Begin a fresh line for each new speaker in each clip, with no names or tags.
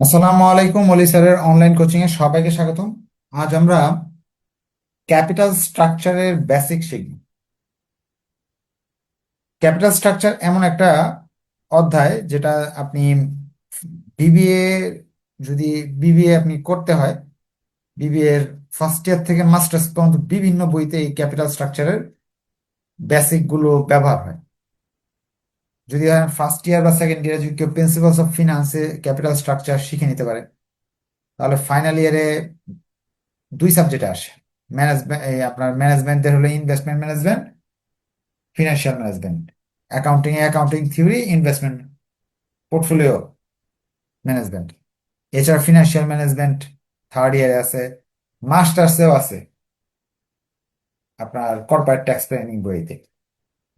আসসালামু আলাইকুম, অলি স্যারের অনলাইন কোচিং এ সবাইকে স্বাগতম। আজ আমরা ক্যাপিটাল স্ট্রাকচারের বেসিক শিখব। ক্যাপিটাল স্ট্রাকচার এমন একটা অধ্যায় যেটা আপনি বিবিএ, যদি বিবিএ আপনি করতে হয়, বিবিএ এর ফার্স্ট ইয়ার থেকে মাস্টার্স পর্যন্ত বিভিন্ন বইতে এই ক্যাপিটাল স্ট্রাকচারের বেসিক গুলো ব্যবহার হয়। যদি ফার্স্ট ইয়ার বা সেকেন্ড ইয়ারে যদি কেউ প্রিন্সিপালস অফ ফিনান্সে ক্যাপিটাল স্ট্রাকচার শিখে নিতে পারে, তাহলে ফাইনাল ইয়ারে দুই সাবজেক্টে আসে। ম্যানেজমেন্ট, আপনার ম্যানেজমেন্টের হলো investment management, financial management. Accounting এ accounting theory, investment, portfolio management. এছাড়া ফিনান্সিয়াল ম্যানেজমেন্ট থার্ড ইয়ারে আছে, মাস্টার্সেও আছে আপনার কর্পোরেট ট্যাক্স প্ল্যানিং বইতে।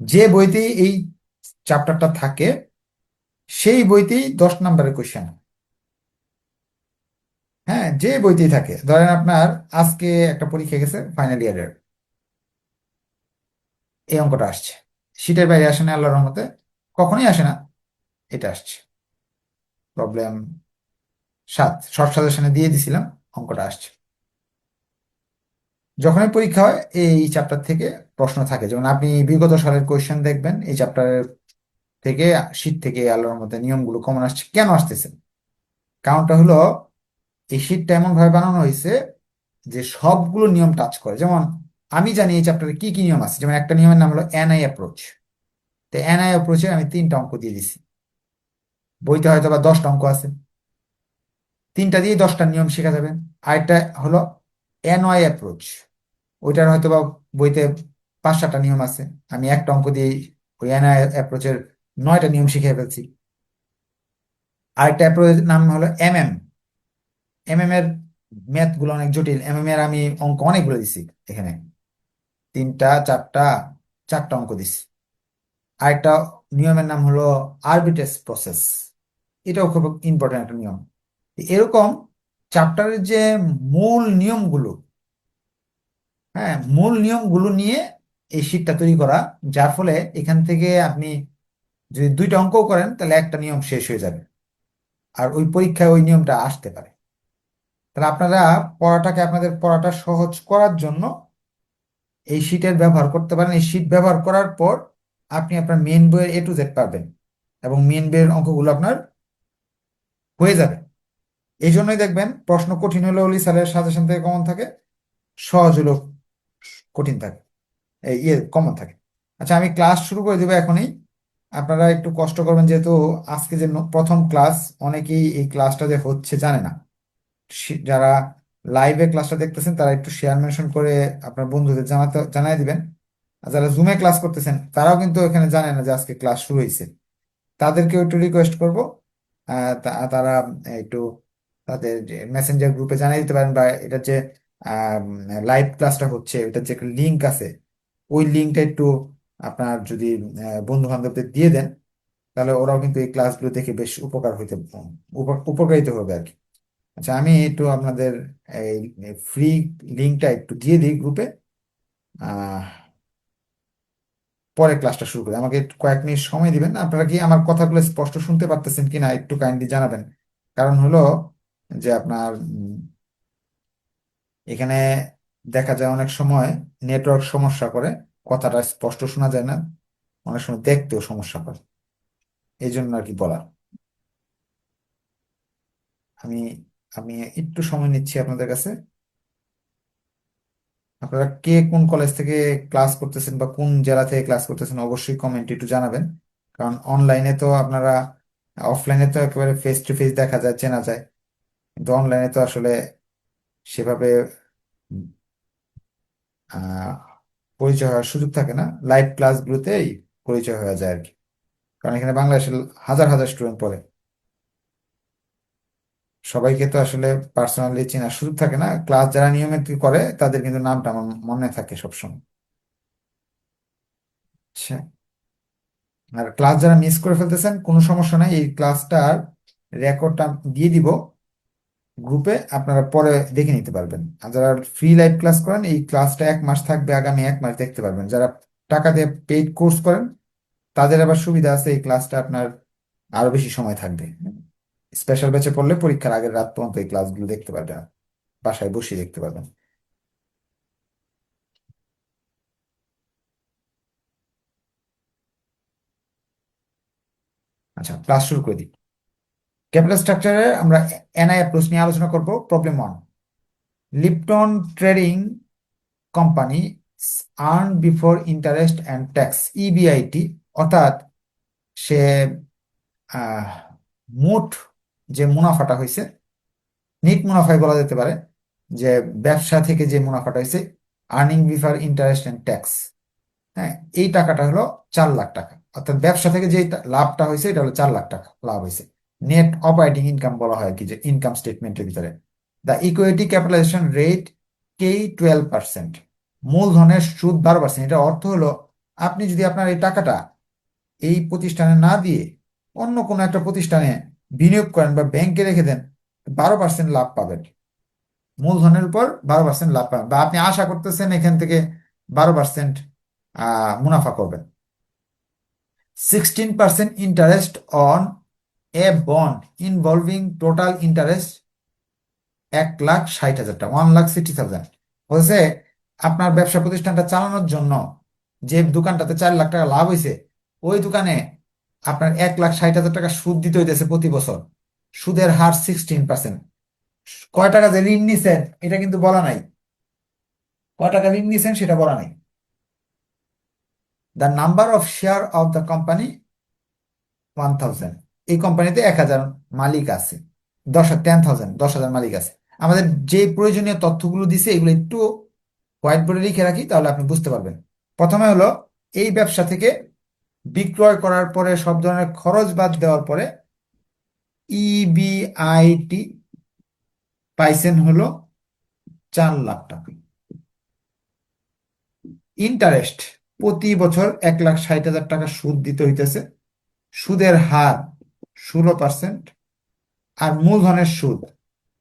যে বইতেই এই চ্যাপ্টারটা থাকে সেই বইতেই 10 নম্বরের কোশ্চেন। হ্যাঁ, যে বইতেই থাকে, ধরেন আপনার আজকে একটা পরীক্ষা গেছে ফাইনাল ইয়ারের, এই অঙ্কটা আসছে, শীটের বাইরে আসে না আল্লাহর রহমতে, কখনোই আসে না, এটা আসছে। প্রবলেম 7 শর্ট সাজেশনে দিয়ে দিছিলাম, অঙ্কটা আসছে। যখনই পরীক্ষা হয় এই চ্যাপ্টার থেকে প্রশ্ন থাকে, যেমন আপনি বিগত সালের কোয়েশ্চেন দেখবেন এই চ্যাপ্টারের থেকে, শীট থেকে আল্লাহর মধ্যে নিয়মগুলো কমন আসছে। কেন আসতেছে? কারণটা হলো এই শীটটা এমন ভাবে বানানো হয়েছে যে সবগুলো নিয়ম টাচ করে। যেমন আমি জানি এই চ্যাপ্টারে কি কি নিয়ম আছে, যেমন একটা নিয়মের নাম হলো এনআই অ্যাপ্রোচ। তো এনআই অ্যাপ্রোচে আমি 3টা অঙ্ক দিয়ে দিছি, বইতে হয়তো বা 10টা অঙ্ক আছে, 3টা দিয়ে 10টা নিয়ম শেখা যাবে। আরেকটা হলো এনওয়াই অ্যাপ্রোচ, ওইটার হয়তো বা বইতে 5-7টা নিয়ম আছে, আমি একটা অঙ্ক দিয়ে ওই এনওয়াই অ্যাপ্রোচের 9টা নিয়ম শিখে ফেলছি। আরেকটা অ্যাপ্রোচের নাম হলো এমএম। এমএম এর ম্যাথ গুলো অনেক জটিল, এমএম এর আমি অঙ্ক অনেকগুলো দিছি এখানে, 3টা 4টা, 4টা অঙ্ক দিছি। আরেকটা নিয়মের নাম হলো আরবিট্রেজ প্রসেস, এটাও খুব ইম্পর্টেন্ট একটা নিয়ম। এরকম চ্যাপ্টারের যে মূল নিয়মগুলো, হ্যাঁ, মূল নিয়মগুলো নিয়ে এই শীটটা তৈরি করা, যার ফলে এখান থেকে আপনি যদি 2টা অঙ্কও করেন তাহলে একটা নিয়ম শেষ হয়ে যাবে, আর ওই পরীক্ষায় ওই নিয়মটা আসতে পারে। তাহলে আপনারা আপনাদের পড়াটা সহজ করার জন্য এই শীটের ব্যবহার করতে পারেন। এই শীট ব্যবহার করার পর আপনি আপনার মেন বইয়ের A to Z পাবেন, এবং মেন বইয়ের অঙ্কগুলো আপনার হয়ে যাবে। এই জন্যই দেখবেন প্রশ্ন কঠিন হলে অলি স্যারের সাজেশন থেকে কমন থাকে, সহজ হলেও কঠিন থাকে, কমন থাকে। আচ্ছা, আমি ক্লাস শুরু করে দেবো এখনই। আপনারা একটু কষ্ট করবেন, যেহেতু আজকে যে প্রথম ক্লাস, অনেকেই এই ক্লাসটা যে হচ্ছে জানে না। যারা লাইভে ক্লাসটা দেখতেছেন তারা একটু শেয়ার মেনশন করে আপনার বন্ধুদের জানাই দিবেন। আর যারা জুমে ক্লাস করতেছেন তারাও কিন্তু এখানে জানে না যে আজকে ক্লাস শুরু হয়েছে, তাদেরকেও একটু রিকোয়েস্ট করব, তারা একটু তাদের মেসেঞ্জার গ্রুপে জানিয়ে দিতে পারেন, বা এটা যে লাইভ ক্লাসটা হচ্ছে এটার যে লিঙ্ক আছে, ওই লিঙ্কটা একটু আপনার যদি বন্ধু বান্ধবদের দিয়ে দেন, তাহলে ওরাও কিন্তু এই ক্লাসগুলো দেখে বেশ উপকারিত হবে আর কি। আচ্ছা, আমি একটু আপনাদের এই ফ্রি লিঙ্কটা একটু দিয়ে দিই গ্রুপে। আহ পরে ক্লাসটা শুরু করি, আমাকে একটু কয়েক মিনিট সময় দিবেন। আপনারা কি আমার কথাগুলো স্পষ্ট শুনতে পারতেছেন কিনা একটু কাইন্ডলি জানাবেন। কারণ হলো যে আপনার এখানে দেখা যায় অনেক সময় নেটওয়ার্ক সমস্যা করে, কথাটা স্পষ্ট শোনা যায় না, অনেক সময় দেখতেও সমস্যা করে, এই জন্য আর কি বলা। আমি আমি একটু সময় নিচ্ছি আপনাদের কাছে। আপনারা কে কোন কলেজ থেকে ক্লাস করতেছেন বা কোন জেলা থেকে ক্লাস করতেছেন অবশ্যই কমেন্টে একটু জানাবেন। কারণ অনলাইনে তো আপনারা, অফলাইনে তো একেবারে ফেস টু ফেস দেখা যায়, চেনা যায়, কিন্তু অনলাইনে তো আসলে সেভাবে উম, আহ, পরিচয় হওয়ার সুযোগ থাকে না। লাইভ ক্লাসগুলোতেই পরিচয় হয়ে যায় আর কি, কারণ এখানে বাংলাদেশের হাজার হাজার স্টুডেন্ট পড়ে, সবাইকে তো আসলে পার্সোনালি চেনার সুযোগ থাকে না। ক্লাস যারা নিয়মিত করে তাদের কিন্তু নামটা আমার মনে থাকে সবসময়। আচ্ছা, আর ক্লাস যারা মিস করে ফেলতেছেন কোনো সমস্যা নাই, এই ক্লাসটার রেকর্ডটা দিয়ে দিব গ্রুপে, আপনারা পরে দেখে নিতে পারবেন। আর যারা ফ্রি লাইভ ক্লাস করেন এই ক্লাসটা 1 মাস থাকবে, আগামী 1 মাস দেখতে পারবেন। যারা টাকা দিয়ে পেইড কোর্স করেন তাদের আবার সুবিধা আছে, এই ক্লাসটা আপনার আরো বেশি সময় থাকবে। স্পেশাল ব্যাচে পড়লে পরীক্ষার আগের রাত পর্যন্ত এই ক্লাসগুলো দেখতে পারবেন, বাসায় বসে দেখতে পারবেন। আচ্ছা, ক্লাস শুরু করে দিই। ক্যাপিটাল স্ট্রাকচারে আমরা এনআই অ্যাপ্রোচ নিয়ে আলোচনা করব। Problem 1, Lipton trading company earn before interest and tax, EBIT, অর্থাৎ সে আহ, মোট যে মুনাফাটা হয়েছে, নিট মুনাফাই বলা যেতে পারে, যে ব্যবসা থেকে যে মুনাফাটা হয়েছে, earning before interest and tax, হ্যাঁ, এই টাকাটা হলো 4 লাখ টাকা। অর্থাৎ ব্যবসা থেকে যে লাভটা হয়েছে এটা হলো 4 লাখ টাকা লাভ হয়েছে। নেট অপারেটিং ইনকাম বলা হয় কি, যে ইনকাম স্টেটমেন্টের ভিতরে। দ্য ইকুইটি ক্যাপিটালাইজেশন রেট কে 12%, মূলধনের সুদ 12%। এটা অর্থ হলো আপনি যদি আপনার এই টাকাটা এই প্রতিষ্ঠানে না দিয়ে অন্য কোনো একটা প্রতিষ্ঠানে বিনিয়োগ করেন বা ব্যাংকে রেখে দেন, 12% লাভ পাবেন। মূলধনের উপর 12% লাভ পাবেন, বা আপনি আশা করতেছেন এখান থেকে 12% মুনাফা করবেন। 16% interest on a bond involving total interest 1,60,000 টাকা, 1,60,000। বলছে আপনার ব্যবসা প্রতিষ্ঠানটা চালানোর জন্য যে দোকানটাতে 4 লাখ টাকা লাভ হয়েছে, ওই দোকানে আপনার 1,60,000 টাকা সুদ দিতে হইতেছে প্রতি বছর। সুদের হার 16%। কয় টাকা যে ঋণ নিছেন এটা কিন্তু বলা নাই, কয় টাকা ঋণ নিছেন সেটা বলা নাই। The number of share of the company 1,000। এই কোম্পানিতে 1,000 মালিক আছে। 10,000 10,000 মালিক আছে। আমাদের যে প্রয়োজনীয় তথ্যগুলো দিছে এগুলো একটু হোয়াইট বোর্ডে লিখে রাখি, তাহলে আপনি বুঝতে পারবেন। প্রথমে হলো, এই ব্যবসা থেকে বিক্রয় করার পরে সব ধরনের খরচ বাদ দেওয়ার পরে ইবিআইটি পাইছেন হলো 4 লাখ টাকা। ইন্টারেস্ট প্রতি বছর 1,60,000 টাকা সুদ দিতে হইতেছে। সুদের হার 16%। আর মূলধনের সুদ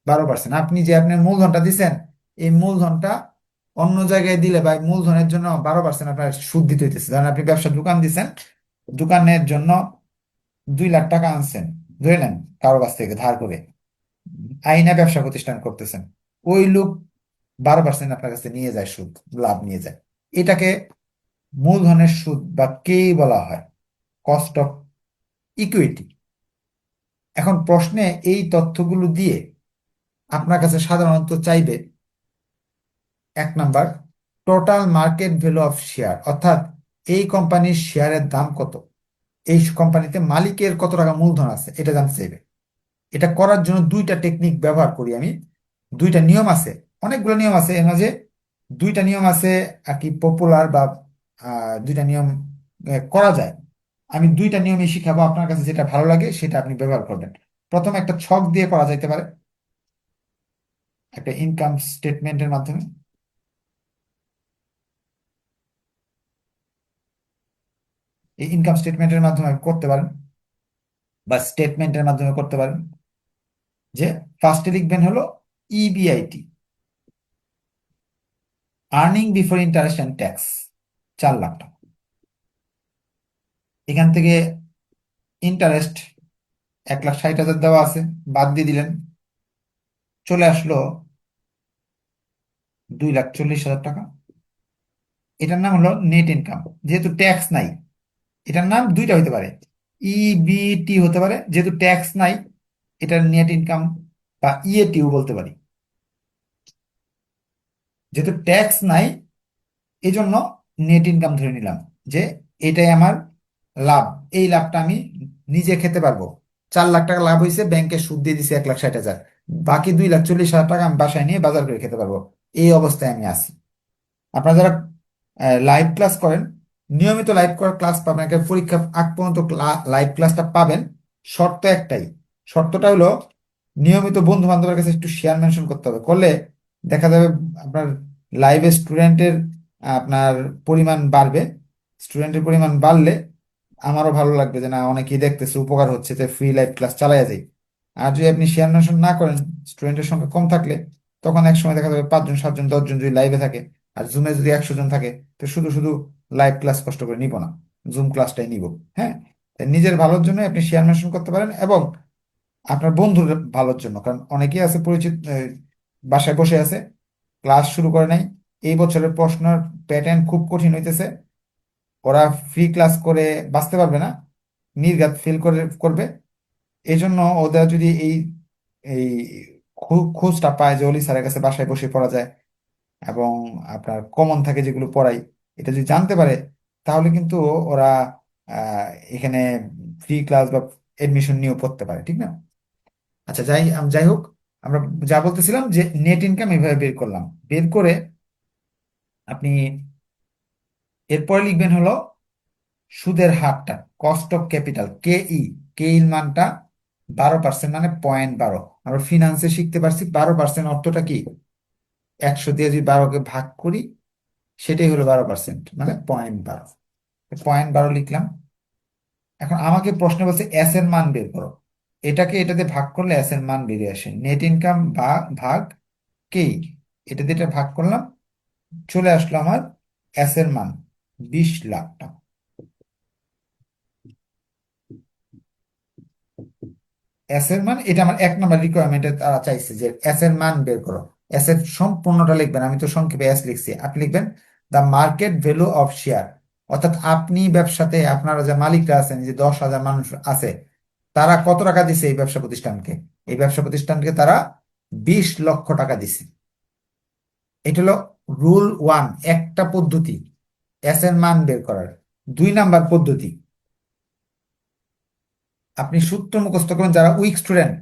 12%। আপনি যে আপনার মূলধনটা দিচ্ছেন, এই মূলধনটা অন্য জায়গায় দিলে বা এই মূলধনের জন্য 12% আপনার সুদ দিতে হইতেছে। ধরেন আপনি ব্যবসার দোকান দিচ্ছেন, দোকানের জন্য 2 লাখ টাকা আনছেন, ধরে নেন কারো কাছ থেকে ধার করে, আইনা ব্যবসা প্রতিষ্ঠান করতেছেন। ওই লোক 12% আপনার কাছে নিয়ে যায়, সুদ লাভ নিয়ে যায়। এটাকে মূলধনের সুদ বা কেই বলা হয়, কস্ট অফ ইকুইটি। এখন প্রশ্নে এই তথ্যগুলো দিয়ে আপনার কাছে সাধারণত চাইবে, 1 number, total market value of share, অর্থাৎ এই কোম্পানির শেয়ারের দাম কত, এই কোম্পানিতে মালিকের কত টাকা মূলধন আছে এটা জানতে চাইবে। এটা করার জন্য দুইটা টেকনিক ব্যবহার করি আমি। দুইটা নিয়ম আছে, অনেকগুলো নিয়ম আছে, এর মাঝে দুইটা নিয়ম আছে আর কি পপুলার, বা দুইটা নিয়ম করা যায়। আমি দুইটা নিয়মই শিখাবো, আপনার কাছে যেটা ভালো লাগে সেটা আপনি ব্যবহার করবেন। প্রথমে একটা ছক দিয়ে করা যাইতে পারে, একটা ইনকাম স্টেটমেন্টের মাধ্যমে। এই ইনকাম স্টেটমেন্টের মাধ্যমে করতে পারেন, বা স্টেটমেন্টের মাধ্যমে করতে পারেন। যে ফার্স্টে লিখবেন হলো EBIT, earning before interest and tax, 4 lakh টাকা। এখান থেকে ইন্টারেস্ট 1,60,000 দেওয়া আছে, বাদ দিয়ে দিলেন, চলে আসলো 2,40,000 টাকা। এটার নাম হলো নেট ইনকাম। যেহেতু ট্যাক্স নাই, এটার নাম দুইটা হতে পারে, ইবিটি হতে পারে, যেহেতু ট্যাক্স নাই এটার নেট ইনকাম, বা ইএটিও বলতে পারি। যেহেতু ট্যাক্স নাই এই জন্য নেট ইনকাম ধরে নিলাম, যে এটাই আমার লাভ। এই লাভটা আমি নিজে খেতে পারবো। 4 লাখ টাকা লাভ হয়েছে, ব্যাংকে সুদ দিয়ে দিছে 1,60,000, বাকি 2,40,000 টাকা আমি বাসায় নিয়ে বাজার করে খেতে পারবো। এই অবস্থায় আমি আছি। আপনারা যারা লাইভ ক্লাস করেন, নিয়মিত লাইভ ক্লাস পাবেন, একটা পরীক্ষা আগ পর্যন্ত লাইভ ক্লাসটা পাবেন। শর্ত একটাই, শর্তটা হলো নিয়মিত বন্ধু বান্ধবের কাছে একটু শেয়ার মেনশন করতে হবে, করলে দেখা যাবে আপনার লাইভে স্টুডেন্টের আপনার পরিমাণ বাড়বে। স্টুডেন্টের পরিমাণ বাড়লে আমারও ভালো লাগবে, যে না অনেকেই দেখতেছে, উপকার হচ্ছে, তো ফ্রি লাইভ ক্লাস চালায়া যায়। আর যদি আপনি শেয়ার মেনশন না করেন, স্টুডেন্টের সংখ্যা কম থাকলে তখন এক সময় দেখা যাবে 5 জন 7 জন 10 জন যদি লাইভে থাকে, আর জুমে যদি 100 জন থাকে, তো শুধু শুধু লাইভ ক্লাস কষ্ট করে নিব না, জুম ক্লাসটাই নিব। হ্যাঁ, তাই নিজের ভালোর জন্য আপনি শেয়ার মেনশন করতে পারেন। এবং আপনার বন্ধুর ভালোর জন্য, কারণ অনেকেই আছে পরিচিত, বাসায় বসে আছে, ক্লাস শুরু করে নাই, এই বছরের প্রশ্নের প্যাটার্ন খুব কঠিন হইতেছে, ওরা ফ্রি ক্লাস করে বাঁচতে পারবে না, নির্ঘাত ফেল করবে। এই জন্য ওদের যদি এই এই খোঁজটা পায় যে অলি স্যারের কাছে বাসায় বসে পড়া যায় এবং আপনার কমন থাকে যেগুলো পড়াই, এটা যদি জানতে পারে, তাহলে কিন্তু ওরা আহ, এখানে ফ্রি ক্লাস বা এডমিশন নিয়েও পড়তে পারে, ঠিক না? আচ্ছা, যাই হোক, আমরা যা বলতেছিলাম যে নেট ইনকাম এভাবে বের করলাম, বের করে আপনি এরপরে লিখবেন হলো সুদের হারটা, কস্ট অফ ক্যাপিটাল, কে এর মানটা 12%, মানে 0.12। আমরা ফিনান্সে শিখতে পারছি 12% অর্থটা কি, 100 দিয়ে যদি 12কে ভাগ করি, সেটাই হলো 12%, মানে 0.12। 0.12 লিখলাম। এখন আমাকে প্রশ্ন বলছে এস এর মান বের করো, এটাকে এটাতে ভাগ করলে এস এর মান বেরিয়ে আসে, নেট ইনকাম ভাগ কে, এটাতে এটা ভাগ করলাম, চলে আসলো আমার এস এর মান 20 লাখ টাকা। এস এর মান, এটা আমার 1 নম্বর রিকোয়ারমেন্টে তারা চাইছে যে এস এর মান বের করো। এস এর সম্পূর্ণটা লিখবেন, আমি তো সংক্ষেপে এস লিখছি, আপনি লিখবেন the market value of share. অর্থাৎ আপনি ব্যবসাতে, আপনারা যে মালিকরা আছেন, যে 10,000 মানুষ আছে, তারা কত টাকা দিছে এই ব্যবসা প্রতিষ্ঠানকে, এই ব্যবসা প্রতিষ্ঠানকে তারা 20 লক্ষ টাকা দিছে। এটা হলো রুল ওয়ান, একটা পদ্ধতি এস এর মান বের করার। 2 নাম্বার পদ্ধতি, আপনি সূত্র মুখস্থ করবেন, যারা উইক স্টুডেন্ট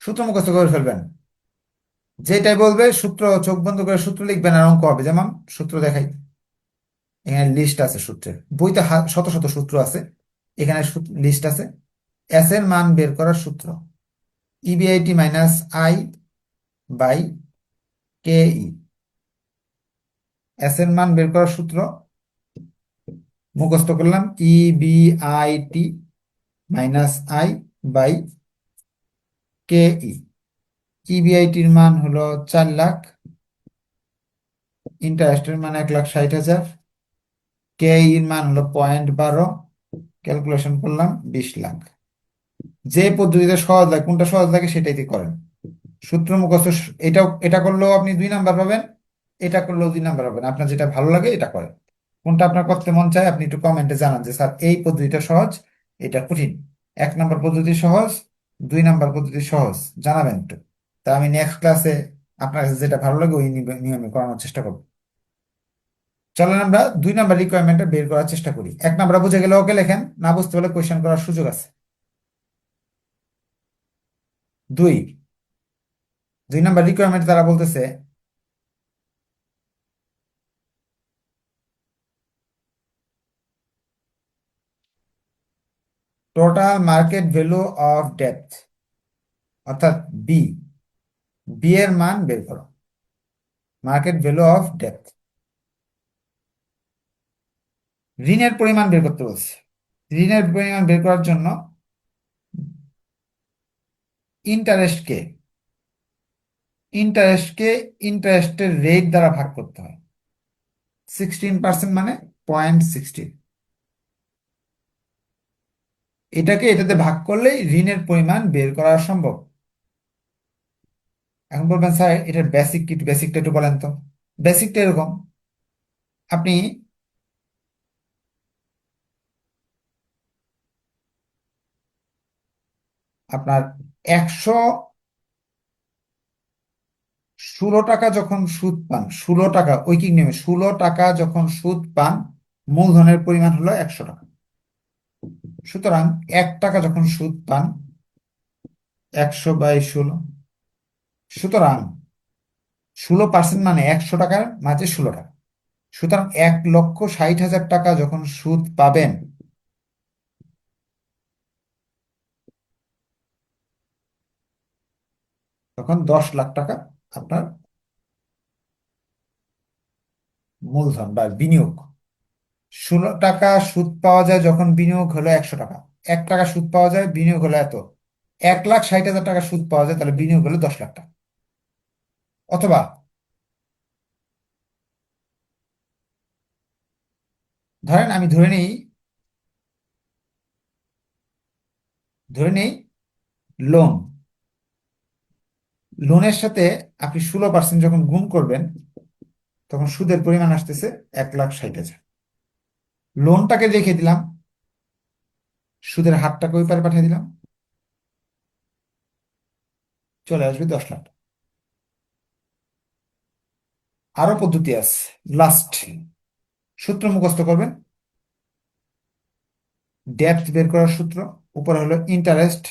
সূত্র মুখস্থ করে ফেলবেন, যেটাই বলবে সূত্র চোখ বন্ধ করে সূত্র লিখবেন আর অঙ্ক হবে। যেমন সূত্র দেখাই, এখানে লিস্ট আছে সূত্রের, বইতে শত শত সূত্র আছে, এখানে লিস্ট আছে। এস এর মান বের করার সূত্র, EBIT minus I by K E. S এর মান বের করার সূত্র মুখস্থ করলাম, EBIT minus I by K E. ইবিআইটির মান হলো 4 লাখ, ইন্টারেস্টের মান 1,60,000, কে এর মান হলো 0.12, ক্যালকুলেশন করলাম 20 লাখ। যে পদ্ধতিতে সহজ লাগে, কোনটা সহজ লাগে সেটাই দিয়ে করেন। সূত্র মুখস্থ, এটা করলেও আপনি 2 নাম্বার পাবেন, এটা করলেও 2 নাম্বার পাবেন, আপনার যেটা ভালো লাগে এটা করেন। কোনটা আপনার করতে মন চায় আপনি একটু কমেন্টে জানান যে স্যার এই পদ্ধতিটা সহজ, এটা কঠিন, 1 নাম্বার পদ্ধতি সহজ, 2 নাম্বার পদ্ধতি সহজ, জানাবেন একটু। তা আমি নেক্সট ক্লাসে আপনার কাছে যেটা ভালো লাগে ওই নিয়মে করানোর চেষ্টা করবো। চলেন আমরা 2 নাম্বার রিকোয়ারমেন্টটা বের করার চেষ্টা করি। 1 নাম্বার বুঝে গেলে ওকে লেখেন, না বুঝতে পারলে কোয়েশ্চেন করার সুযোগ আছে। 2, 2 নাম্বার রিকোয়ারমেন্ট তারা বলতেছে total market value of debt, অর্থাৎ বি, বি এর মান বের করো, মার্কেট ভ্যালু অফ ডেট। ঋণের পরিমাণ বের করতে বলছে। ঋণের পরিমাণ বের করার জন্য ইন্টারেস্টকে ইন্টারেস্টকে ইন্টারেস্টের রেট দ্বারা ভাগ করতে হয়, 16%, মানে 0.16। এটাকে এটাতে ভাগ করলেই ঋণের পরিমাণ বের করা সম্ভব। এখন বলবেন স্যার এটার বেসিক কি, বেসিকটা একটু বলেন তো। বেসিকটা এরকম, আপনি আপনার 116 টাকা যখন সুদ পান, 16 টাকা ঐকিক নিয়মে 16 টাকা যখন সুদ পান, মূলধনের পরিমাণ হলো 100 টাকা। সুতরাং 1 টাকা যখন সুদ পান, 100/16, সুতরাং 16% মানে 100 টাকার মাঝে 16 টাকা। সুতরাং 1,60,000 টাকা যখন সুদ পাবেন, তখন 10 লাখ টাকা আপনার মূলধন বা বিনিয়োগ। 16 টাকা সুদ পাওয়া যায় যখন বিনিয়োগ হলো 100 টাকা, 1 টাকা সুদ পাওয়া যায়, বিনিয়োগ হলো এত, 1,60,000 টাকা সুদ পাওয়া যায়, তাহলে বিনিয়োগ হলো 10 লাখ টাকা। অথবা ধরেন, আমি ধরে নেই লোন, লোনের সাথে আপনি 16% যখন গুণ করবেন তখন সুদের পরিমাণ আসতেছে 1,60,000। লোনটাকে রেখে দিলাম, সুদের হারটাকে ওই পারে পাঠিয়ে দিলাম, চলে আসবে 10 লাখ। আরো পদ্ধতি আছে। লাস্ট সূত্র মুখস্থ করবেন, ডেপ্থ বের করার সূত্র, উপরে হলো ইন্টারেস্ট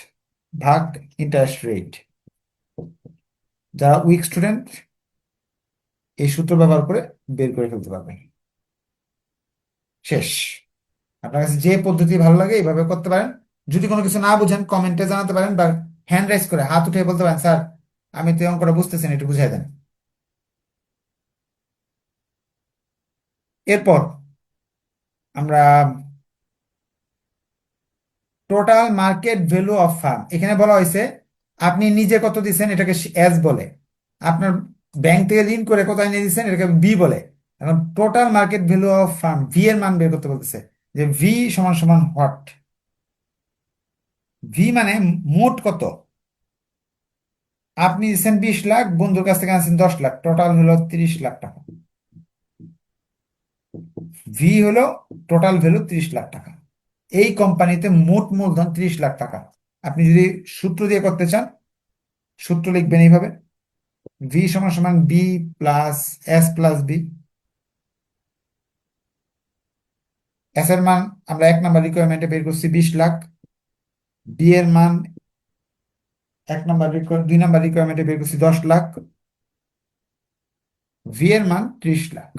ভাগ ইন্টারেস্ট রেট। যারা উইক স্টুডেন্ট এই সূত্র ব্যবহার করে বের করে ফেলতে পারবেন। শেষ। আপনার কাছে যে পদ্ধতি ভালো লাগে এইভাবে করতে পারেন। যদি কোনো কিছু না বুঝেন কমেন্টে জানাতে পারেন, বা হ্যান্ড রাইজ করে হাত উঠে বলতে পারেন, স্যার আমি তো এই অঙ্কটা বুঝতেছি না, একটু বুঝাই দেন। এরপর আমরা total market value of farm, এখানে বলা হয়েছে আপনি নিজে কত দিচ্ছেন এটাকে এস বলে, আপনার ব্যাংক থেকে ঋণ করে কত নিয়ে দিচ্ছেন এটাকে বি বলে। এখন total market value of farm V এর মান বের করতে বলতেছে, যে ভি সমান সমান হোয়াট। ভি মানে মোট কত। আপনি দিচ্ছেন 20 লাখ, বন্ধুর কাছ থেকে আনছেন 10 লাখ, টোটাল হলো 30 লাখ টাকা। ভি হলো টোটাল ভ্যালু 30 লাখ টাকা। এই কোম্পানিতে মোট মূলধন 30 লাখ টাকা। আপনি যদি সূত্র দিয়ে করতে চান, সূত্র লিখবেন এইভাবে, ভি সমান সমান B plus S plus B. S এর মান আমরা 1 নম্বর রিকোয়ারমেন্টে বের করছি 20 লাখ, বি এর মান 2 নম্বর রিকোয়ারমেন্টে বের করছি 10 লাখ, ভি এর মান 30 লাখ।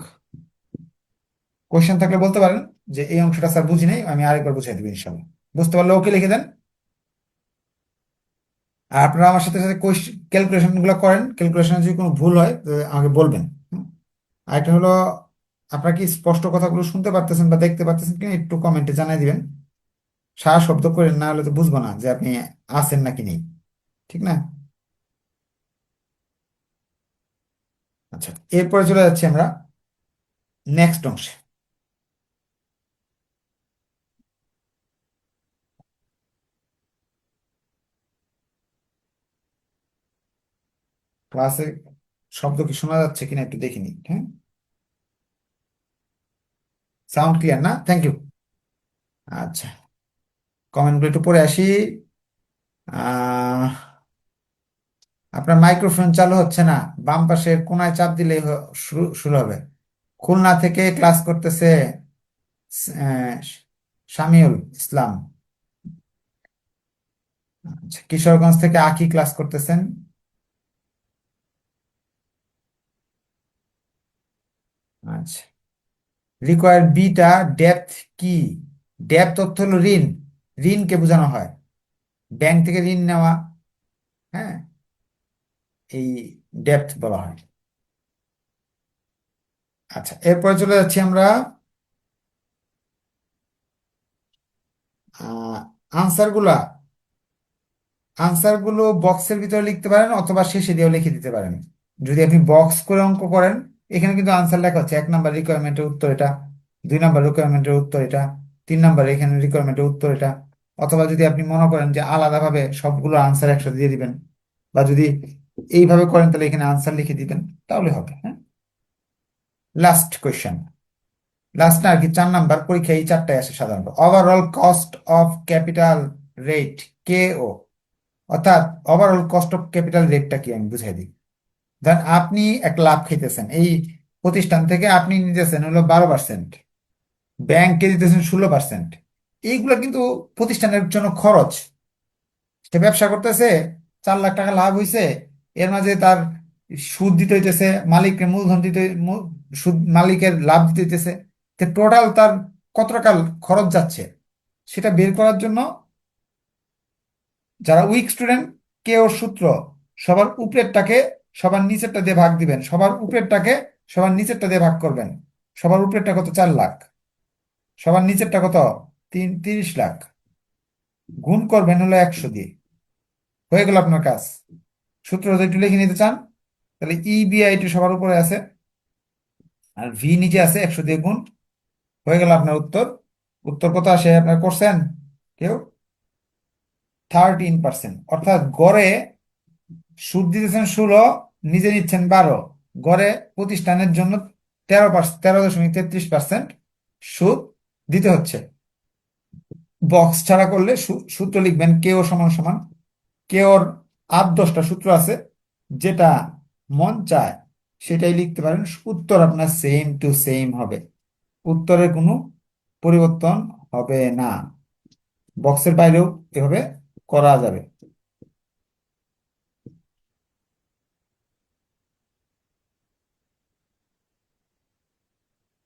কোশ্চেন থাকলে বলতে পারেন যে এই অংশটা স্যার বুঝি নাই, আমি আরেকবার বুঝাই দেবো ইনশাল্লাহ। বুঝতে পারলে ওকে লিখে দেন। আর আপনারা আমার সাথে সাথে ক্যালকুলেশন গুলো করেন, ক্যালকুলেশনে যদি কোনো ভুল হয় তো আমাকে বলবেন। আরেকটা হলো, আপনারা কি স্পষ্ট কথাগুলো শুনতে পারতেছেন বা দেখতে পারতেছেন কিনা একটু কমেন্টে জানাই দিবেন। সারা শব্দ করেন, না হলে তো বুঝবো না যে আপনি আছেন নাকি নেই, ঠিক না? আচ্ছা, এরপরে চলে যাচ্ছি আমরা নেক্সট অংশে। ক্লাসে শব্দ কি শোনা যাচ্ছে কিনা একটু দেখে নিন, হ্যাঁ? সাউন্ড ক্লিয়ার না? Thank you. আচ্ছা, কমেন্টগুলো একটু পড়ে আসি। আহ আপনার মাইক্রোফোন চালু হচ্ছে না, বাম পাশের কোনায় চাপ দিলে শুরু শুরু হবে। খুলনা থেকে ক্লাস করতেছে আহ, শামিউল ইসলাম। আচ্ছা, কিশোরগঞ্জ থেকে আকি ক্লাস করতেছেন। আচ্ছা, রিকোয়ার বিটা ডেপথ কি? ডেপথ অর্থ হলো ঋণ, ঋণকে বোঝানো হয়, ব্যাংক থেকে ঋণ নেওয়া, হ্যাঁ, এই ডেপথ বলা হয়। আচ্ছা, এরপরে চলে যাচ্ছি আমরা আনসার গুলা। আনসার গুলো বক্সের ভিতরে লিখতে পারেন অথবা শেষে দিয়েও লিখে দিতে পারেন। যদি আপনি বক্স করে অঙ্ক করেন, এখানে কিন্তু আনসার লেখা হচ্ছে 1 নম্বর রিকোয়ারমেন্টের উত্তর এটা, 2 নম্বর রিকোয়ারমেন্টের উত্তর এটা, 3 নম্বর এখানে রিকোয়ারমেন্টের উত্তর এটা। অথবা যদি আপনি মনে করেন যে আলাদাভাবে সবগুলো আনসার একসাথে দিয়ে দিবেন, বা যদি এইভাবে করেন তাহলে এখানে আনসার লিখে দিবেন, তাহলে হবে, হ্যাঁ। লাস্ট কোয়েশ্চেন, লাস্ট না আর কি, 4 নম্বর পরীক্ষা এই চারটায় আসে সাধারণত। Overall cost of capital rate, K O, অর্থাৎ ওভারঅল কস্ট অফ ক্যাপিটাল রেটটা কি আমি বুঝাই দিই। ধরেন আপনি একটা লাভ খাইতেছেন, এই প্রতিষ্ঠান থেকে আপনি নিতেছেন হলো 12%, ব্যাংকে দিতেছেন 16%। এইগুলো কিন্তু প্রতিষ্ঠানের জন্য খরচ। সে ব্যবসা করতেছে, 4 লাখ টাকা লাভ হইছে, এর মাঝে তার সুদ দিতে হইতেছে, মালিকের মূলধন দিতে সুদ, মালিকের লাভ দিতে হইতেছে, টোটাল তার কত টাকা খরচ যাচ্ছে সেটা বের করার জন্য যারা উইক স্টুডেন্ট, কে ওর সূত্র, সবার উপরেরটাকে সবার নিচেরটা দিয়ে ভাগ দিবেন, সবার উপরেরটাকে সবার নিচেরটা দিয়ে ভাগ করবেন। সবার উপরেরটা কত? 4 লাখ। সবার নিচেরটা কত? 30 লাখ। গুণ করবেন হলো 100 দিয়ে, হয়ে গেল আপনার কাজ। সূত্র যদি একটু লিখে নিতে চান তাহলে ইবিআইটি সবার উপরে আছে আর ভি নিচে আছে, 100 দিয়ে গুণ, হয়ে গেল আপনার উত্তর। উত্তর কত আসে আপনার করছেন কেউ? 13%, অর্থাৎ গড়ে সুদ দিতেছেন 16, নিজে নিচ্ছেন 12, গড়ে প্রতিষ্ঠানের জন্য 13.33% সুদ দিতে হচ্ছে। বক্স ছাড়া করলে সূত্র লিখবেন কেও সমান সমান, কেওর 8-10টা সূত্র আছে, যেটা মন চায় সেটাই লিখতে পারেন, উত্তর আপনার সেম টু সেম হবে, উত্তরের কোনো পরিবর্তন হবে না। বক্সের বাইরেও এভাবে করা যাবে।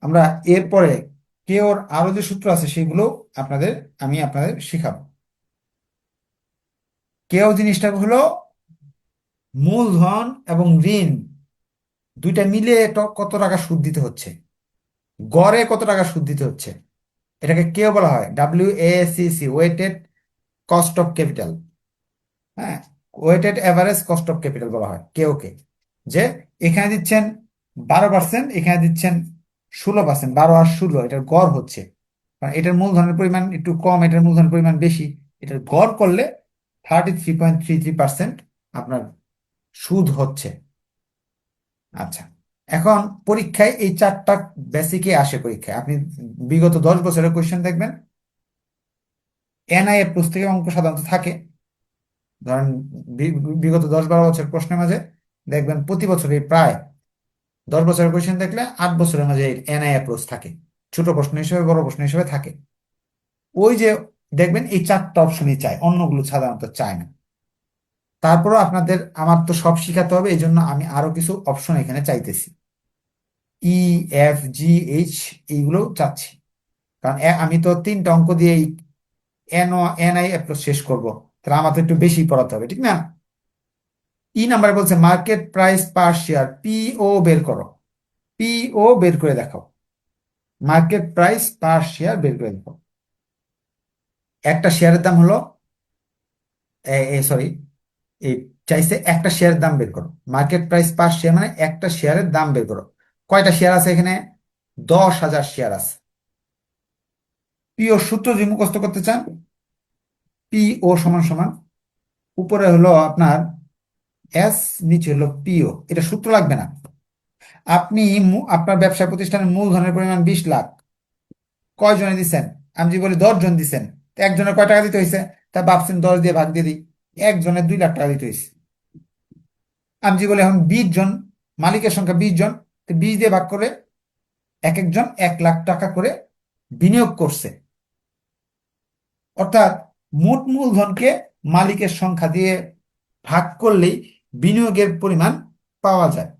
আমরা এরপরে কেওর আরো যে সূত্র আছে সেগুলো আপনাদের শিখাবো। কেও জিনিসটা হলো মূলধন এবং ঋণ দুইটা মিলে কত টাকা সুদ দিতে হচ্ছে, গড়ে কত টাকা সুদ দিতে হচ্ছে, এটাকে কেও বলা হয় WACC, weighted cost of capital. হ্যাঁ, weighted average cost of capital বলা হয় কেওকে। যে এখানে দিচ্ছেন 12%, এখানে দিচ্ছেন 16%, 12 আর 16 এটার গড় হচ্ছে, কারণ এটার মূলধনের পরিমাণ একটু কম, এটার মূলধনের পরিমাণ বেশি, এটার গড় করলে 33.33% আপনার সুদ হচ্ছে। আচ্ছা, এখন পরীক্ষায় এই চারটা বেসিকে আসে পরীক্ষায়, আপনি বিগত 10 বছরের কোয়েশ্চেন দেখবেন, NIFS থেকে অঙ্ক সাধারণত থাকে। ধরেন বিগত 10-12 বছর প্রশ্নের মাঝে দেখবেন প্রতি বছরই প্রায় 10 বছরের কোয়েশ্চেন দেখলে 8 বছরের মাঝে NIFS থাকে, ছোট প্রশ্ন হিসেবে বড় প্রশ্ন হিসেবে থাকে। ওই যে দেখবেন এই চারটা অপশনই চায়, অন্যগুলো সাধারণত চায় না। তারপরও আমার তো সব শিখাতে হবে, এই জন্য আমি আরো কিছু অপশন এখানে চাইতেছি, EFGH এইগুলো চাচ্ছি, কারণ আমি তো 3টা অঙ্ক দিয়ে NIFS শেষ করব, তাহলে আমার তো একটু বেশি পড়াতে হবে, ঠিক না? নাম্বারে বলছে market price per share, PO বের করো, PO বের করে দেখাও, মার্কেট প্রাইস পার শেয়ার বের করে দেখাও। একটা শেয়ারের দাম হলো, সরি, এই চাইছে একটা শেয়ারের দাম বের করো, মার্কেট প্রাইস পার শেয়ার মানে একটা শেয়ারের দাম বের করো। কয়টা শেয়ার আছে এখানে? 10,000 শেয়ার আছে। PO সূত্র যদি মুখস্থ করতে চান, PO সমান সমান উপরে হলো আপনার S, নিচে হলো PO, এটা সূত্র লাগবে না। আপনি আপনার ব্যবসা প্রতিষ্ঠানের মূলধনের পরিমাণ 20 লাখ, কয়জনে দিচ্ছেন? আমি যদি বলি 10 জন দিচ্ছেন, তো একজনের কয় টাকা দিতে হয়েছে? তা ভাবছেন 10 দিয়ে ভাগ দিয়ে দিই, একজনের 2 লাখ টাকা দিতে হয়েছে। আমি যদি বলি এখন 20 জন, মালিকের সংখ্যা 20 জন, তো 20 দিয়ে ভাগ করে এক একজন 1 লাখ টাকা করে বিনিয়োগ করছে। অর্থাৎ মোট মূলধনকে মালিকের সংখ্যা দিয়ে ভাগ করলেই বিনিয়োগের পরিমাণ পাওয়া যায়।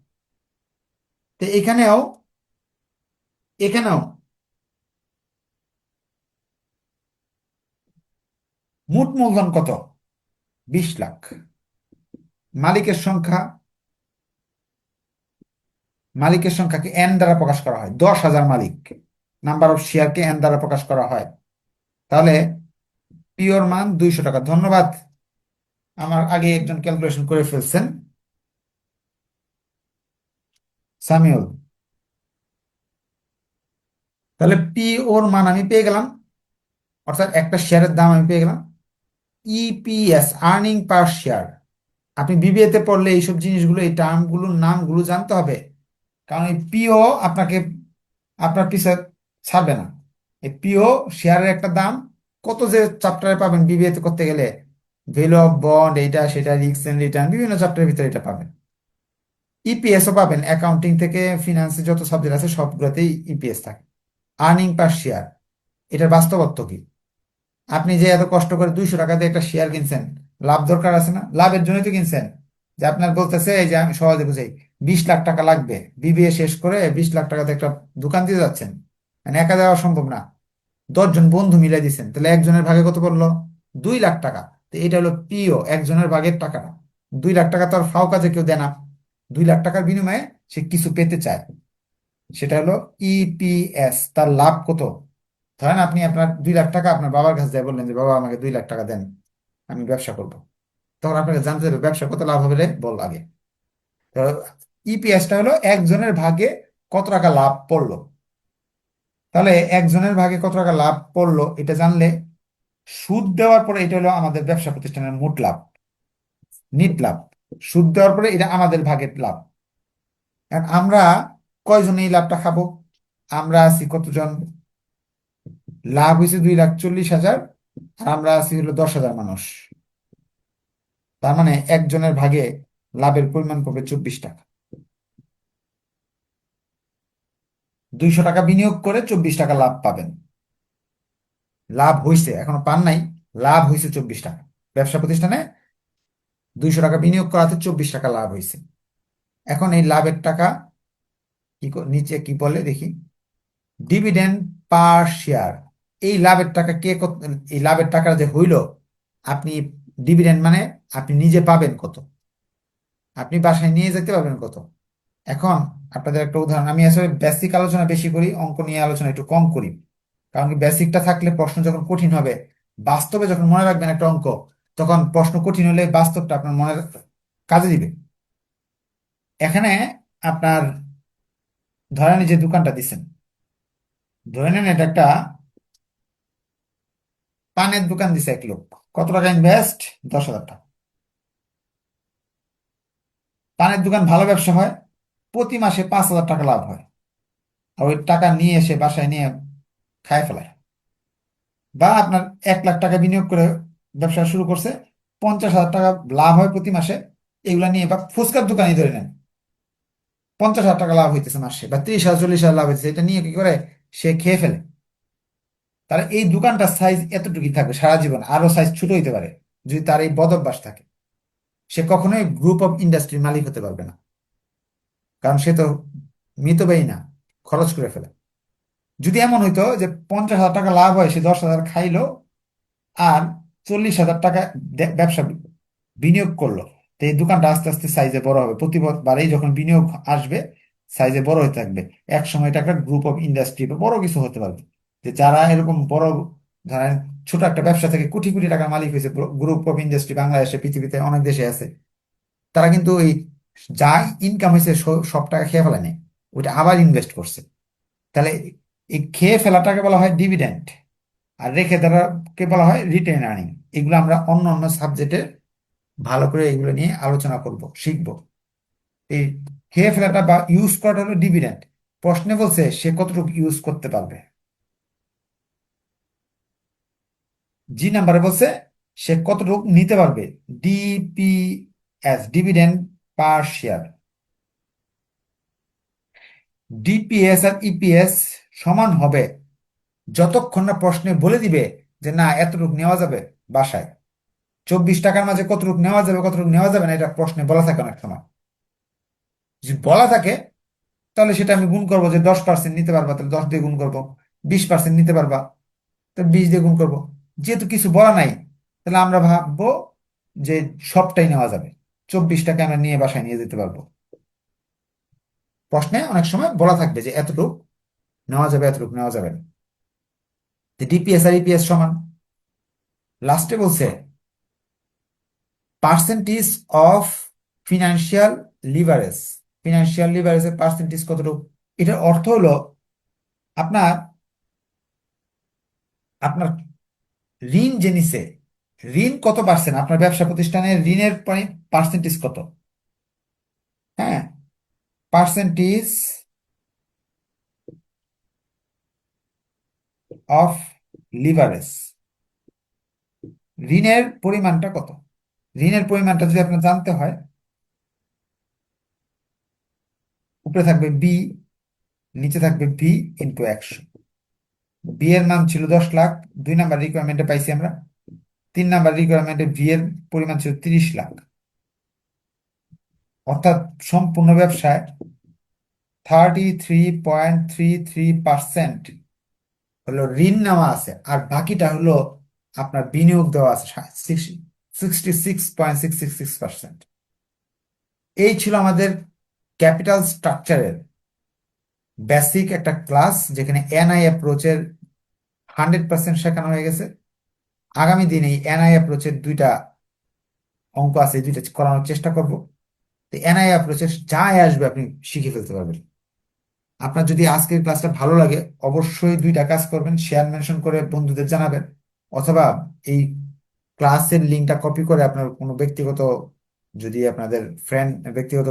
তো এখানেও মোট মূলধন কত? 20 লাখ। মালিকের সংখ্যা, মালিকের সংখ্যাকে N দ্বারা প্রকাশ করা হয়, 10,000 মালিক, নাম্বার অফ শেয়ারকে N দ্বারা প্রকাশ করা হয়। তাহলে পিওর মান 200 টাকা। ধন্যবাদ, আমার আগে একজন ক্যালকুলেশন করে ফেলছেন, সামিউল। তাহলে পিওর মান আমি পেয়ে গেলাম, অর্থাৎ একটা শেয়ারের দাম আমি পেয়ে গেলাম। EPS, আর্নিং পার শেয়ার, আপনি BBA তে পড়লে এইসব জিনিসগুলো, এই টার্মগুলোর নামগুলো জানতে হবে, কারণ এই পিও আপনাকে আপনার পিছে ছাড়বে না। এই পিও শেয়ারের একটা দাম, কত যে চ্যাপ্টারে পাবেন BBA তে করতে গেলে, ভ্যালু অফ বন্ড, এইটা সেটা, রিস্ক এন্ড রিটার্ন, বিভিন্ন চ্যাপ্টারের ভিতরে এটা পাবেন। EPS ও পাবেন, অ্যাকাউন্টিং থেকে ফিনান্সে যত সাবজেক্ট আছে সবগুলোতেই EPS থাকে। আর্নিং পার শেয়ার, এটার বাস্তবত্ব কি? আপনি যে এত কষ্ট করে 200 টাকা দিয়ে একটা শেয়ার কিনছেন, লাভ দরকার আছে না? লাভের জন্যই তো কিনছেন। যে আপনার বলতেছে, এই যে আমি সহজে বুঝাই, 20 লাখ টাকা লাগবে, BBA শেষ করে 20 লাখ টাকাতে একটা দোকান দিয়ে যাচ্ছেন, মানে একা দেওয়া সম্ভব না, 10 জন বন্ধু মিলাই দিচ্ছেন, তাহলে একজনের ভাগে কত পড়লো? 2 লাখ টাকা। তো এটা হলো পিও, একজনের ভাগের টাকাটা। 2 লাখ টাকা তো আর ফাও কাজে কেউ দেয় না, 2 লাখ টাকার বিনিময়ে সে কিছু পেতে চায়, সেটা হলো EPS। তার লাভ কত? ধরেন আপনি আপনার 2 লাখ টাকা আপনার বাবার কাছে যায়, বললেন যে বাবা আমাকে 2 লাখ টাকা দেন, আমি ব্যবসা করব। তখন আপনাকে জানতে হবে ব্যবসা কত লাভ হবে, বল আগে। তো EPS-টা হলো একজনের ভাগে কত টাকা লাভ পড়লো। তাহলে একজনের ভাগে কত টাকা লাভ পড়লো এটা জানলে, সুদ দেওয়ার পরে এটা হলো আমাদের ব্যবসা প্রতিষ্ঠানের মোট লাভ, নিট লাভ। সুদ দেওয়ার পরে এটা আমাদের ভাগের লাভ। এখন আমরা কয়জন এই লাভটা খাবো? আমরা আছি কতজন? লাভ হয়েছে 2,40,000, আর আমরা আছি হলো 10,000 মানুষ। তার মানে একজনের ভাগে লাভের পরিমাণ পাবে 24 টাকা। 200 টাকা বিনিয়োগ করে 24 টাকা লাভ পাবেন। লাভ হয়েছে, এখনো পান নাই, লাভ হয়েছে 24 টাকা। ব্যবসা প্রতিষ্ঠানে 200 টাকা বিনিয়োগ করাতে 24 টাকা লাভ হয়েছে। এখন এই লাভের টাকা নিচে কি বলে দেখি, ডিভিডেন্ড পার শেয়ার। এই লাভের টাকা এই লাভের টাকা যে হইল, আপনি ডিভিডেন্ড মানে আপনি নিজে পাবেন কত, আপনি বাসায় নিয়ে যেতে পারবেন কত। এখন আপনাদের একটা উদাহরণ, আমি আসলে বেসিক আলোচনা বেশি করি, অঙ্ক নিয়ে আলোচনা একটু কম করি। কারণ কি, বেসিকটা থাকলে প্রশ্ন যখন কঠিন হবে, বাস্তবে যখন মনে রাখবেন একটা অঙ্ক, তখন প্রশ্ন কঠিন হলে বাস্তবটা আপনার মনে কাজে দিবে। এখানে আপনার ধরেন এই যে দোকানটা দিচ্ছেন, ধরে নেন এটা একটা পানের দোকান দিছে এক লোক। কত টাকা ইনভেস্ট? 10,000 টাকা। পানের দোকান ভালো ব্যবসা হয়, প্রতি মাসে 5,000 টাকা লাভ হয়। আর ওই টাকা নিয়ে এসে বাসায় নিয়ে খায় ফেলায়। বা আপনার 1 লাখ টাকা বিনিয়োগ করে ব্যবসা শুরু করছে, 50,000 টাকা লাভ হয় প্রতি মাসে। এগুলা নিয়ে, বা ফুচকার দোকানই ধরে নেন, 50,000 টাকা লাভ হইতেছে মাসে, বা 30,000 40,000 লাভ হইতেছে, এটা নিয়ে কি করে সে খেয়ে ফেলে। তাহলে এই দোকানটার সাইজ এতটুকুই থাকবে সারা জীবন, আরো সাইজ ছোট হইতে পারে যদি তার এই বদভ্যাস থাকে। সে কখনোই গ্রুপ অফ ইন্ডাস্ট্রির মালিক হতে পারবে না, কারণ সে তো মিতব্যয়ী না, খরচ করে ফেলে। যদি এমন হইতো যে 50,000 টাকা লাভ হয়, সে 10,000 খাইলো, আর 40,000 টাকা ব্যবসা বিনিয়োগ করলো, তো এই দোকানটা আস্তে আস্তে সাইজে বড় হবে, প্রতিবারেই যখন বিনিয়োগ আসবে সাইজে বড় হতে থাকবে। এক সময় এটা একটা গ্রুপ অফ ইন্ডাস্ট্রি বা বড় কিছু হতে পারবে। যে যারা এরকম বড়, ধরেন ছোট একটা ব্যবসা থেকে কোটি কোটি টাকার মালিক হয়েছে, গ্রুপ অফ ইন্ডাস্ট্রি বাংলাদেশে, পৃথিবীতে অনেক দেশে আছে, তারা কিন্তু ওই যা ইনকাম হয়েছে সব টাকা খেয়ে ফেলে নেই, ওইটা আবার ইনভেস্ট করছে। তাহলে এই খেয়ে ফেলাটাকে বলা হয় ডিভিডেন্ড, আর রেখে দেওয়াকে বলা হয় রিটেন আর্নিং। এগুলো আমরা অন্য অন্য সাবজেক্টে ভালো করে এগুলো নিয়ে আলোচনা করব, শিখব। এই খেয়ে ফেলাটা বা ইউজ করাটা হলো ডিভিডেন্ড। প্রশ্নে বলছে সে কতটুকু ইউজ করতে পারবে। জি নাম্বারে বলছে সে কতটুকু নিতে পারবে, DPS, dividend per share. DPS আর ইপিএস সমান হবে যতক্ষণ না প্রশ্নে বলে দিবে যে না এতটুকু নেওয়া যাবে বাসায়। 24 টাকার মাঝে কতটুকু নেওয়া যাবে কতটুকু নেওয়া যাবে না, এটা প্রশ্নে বলা থাকে অনেক সময়। যদি বলা থাকে তাহলে সেটা আমি গুণ করবো, যে 10% নিতে পারবা তাহলে 10 দিয়ে গুণ করবো, 20% নিতে পারবা তো 20 দিয়ে গুণ করবো। যেহেতু কিছু বলা নাই, তাহলে আমরা ভাববো যে সবটাই নেওয়া যাবে, 24 টাকা আমরা নিয়ে বাসায় নিয়ে যেতে পারবো। প্রশ্নে অনেক সময় বলা থাকবে যে এতটুকু নেওয়া যাবে এতটুকু নেওয়া যাবে না। ডিপিএস আর ইপিএস সমান। লাস্টে বলছে percentage of financial leverage. Financial লিভারেজের পার্সেন্টেজ কতটুকু? এটার অর্থ হলো আপনার আপনার ঋণ যে নিছে, ঋণ কত পার্সেন্ট, আপনার ব্যবসা প্রতিষ্ঠানের ঋণের পার্সেন্টেজ কত। হ্যাঁ, পার্সেন্টেজ অফ লিভারেজ, ঋণের পরিমাণটা কত। ঋণের পরিমাণটা যদি আপনার জানতে হয়, উপরে থাকবে বি, নিচে থাকবে ভি ইন্টু 100। বি এর মান ছিল 10 লাখ, 2 নাম্বার রিকোয়ারমেন্টে পাইছি আমরা। 3 নাম্বার রিকোয়ারমেন্টে ভি এর পরিমাণ ছিল 30 লাখ। অর্থাৎ সম্পূর্ণ ব্যবসায় 33.33% হলো ঋণ নেওয়া আছে, আর বাকিটা হলো আপনার বিনিয়োগ দেওয়া আছে 66.666%। এই ছিল আমাদের ক্যাপিটাল স্ট্রাকচারের বেসিক একটা ক্লাস, যেখানে এনআই অ্যাপ্রোচের 100% শেখানো হয়ে গেছে। আগামী দিনে এই এনআই অ্যাপ্রোচের 2টা অঙ্ক আছে, এই 2টা করানোর চেষ্টা করব। তো এনআই অ্যাপ্রোচের যাই আসবে আপনি শিখে ফেলতে পারবেন। আপনার যদি আজকের ক্লাসটা ভালো লাগে, অবশ্যই 2টা কাজ করবেন, শেয়ার মেনশন করে বন্ধুদের জানাবেন, অথবা এই ক্লাসের লিঙ্কটা কপি করে আপনার কোনো ব্যক্তিগত যদি আপনাদের ব্যক্তিগত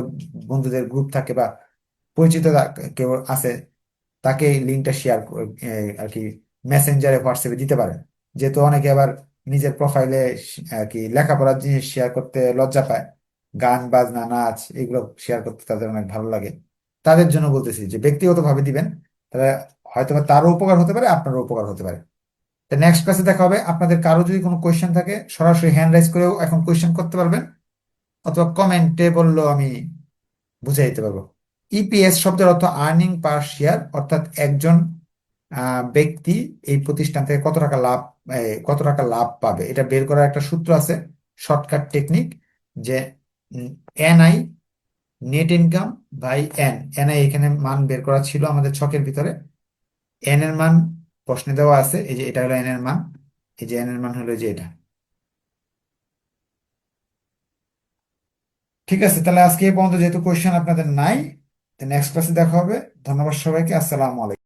বন্ধুদের গ্রুপ থাকে বা পরিচিত কেউ আছে, তাকে লিঙ্কটা শেয়ার আর কি মেসেঞ্জারে হোয়াটসঅ্যাপে দিতে পারেন। যেহেতু অনেকে আবার নিজের প্রোফাইলে আর কি লেখাপড়ার জিনিস শেয়ার করতে লজ্জা পায়, গান বাজনা নাচ এগুলো শেয়ার করতে তাদের অনেক ভালো লাগে। তাদের জন্য বলতেছি যে ব্যক্তিগতভাবে দিবেন, তাহলে হয়তো বা তারও উপকার হতে পারে, আপনারও উপকার হতে পারে। তো নেক্সট ক্লাসে দেখা হবে। আপনাদের কারো যদি কোনো কোয়েশ্চেন থাকে সরাসরি হ্যান্ড রাইজ করেও এখন কোয়েশ্চেন করতে পারবেন, অথবা কমেন্টে বললেও আমি বুঝাই দিতে পারবো। ইপিএস শব্দের অর্থ আর্নিং পার শেয়ার, অর্থাৎ একজন ব্যক্তি এই প্রতিষ্ঠান থেকে কত টাকা লাভ পাবে এটা বের করার একটা সূত্র আছে, শর্টকাট টেকনিক, যে NI, net income by NI এখানে মান বের করা ছিল আমাদের ছকের ভিতরে। এন এর মান প্রশ্নে দেওয়া আছে, এই যে এটা হলো এন এর মান, এই যে এন এর মান হলো যে এটা। ঠিক আছে, তাহলে আজকে এই পর্যন্ত, যেহেতু কোয়েশ্চেন আপনাদের নাই, নেক্সট ক্লাসে দেখা হবে। ধন্যবাদ সবাইকে, আসসালামু আলাইকুম।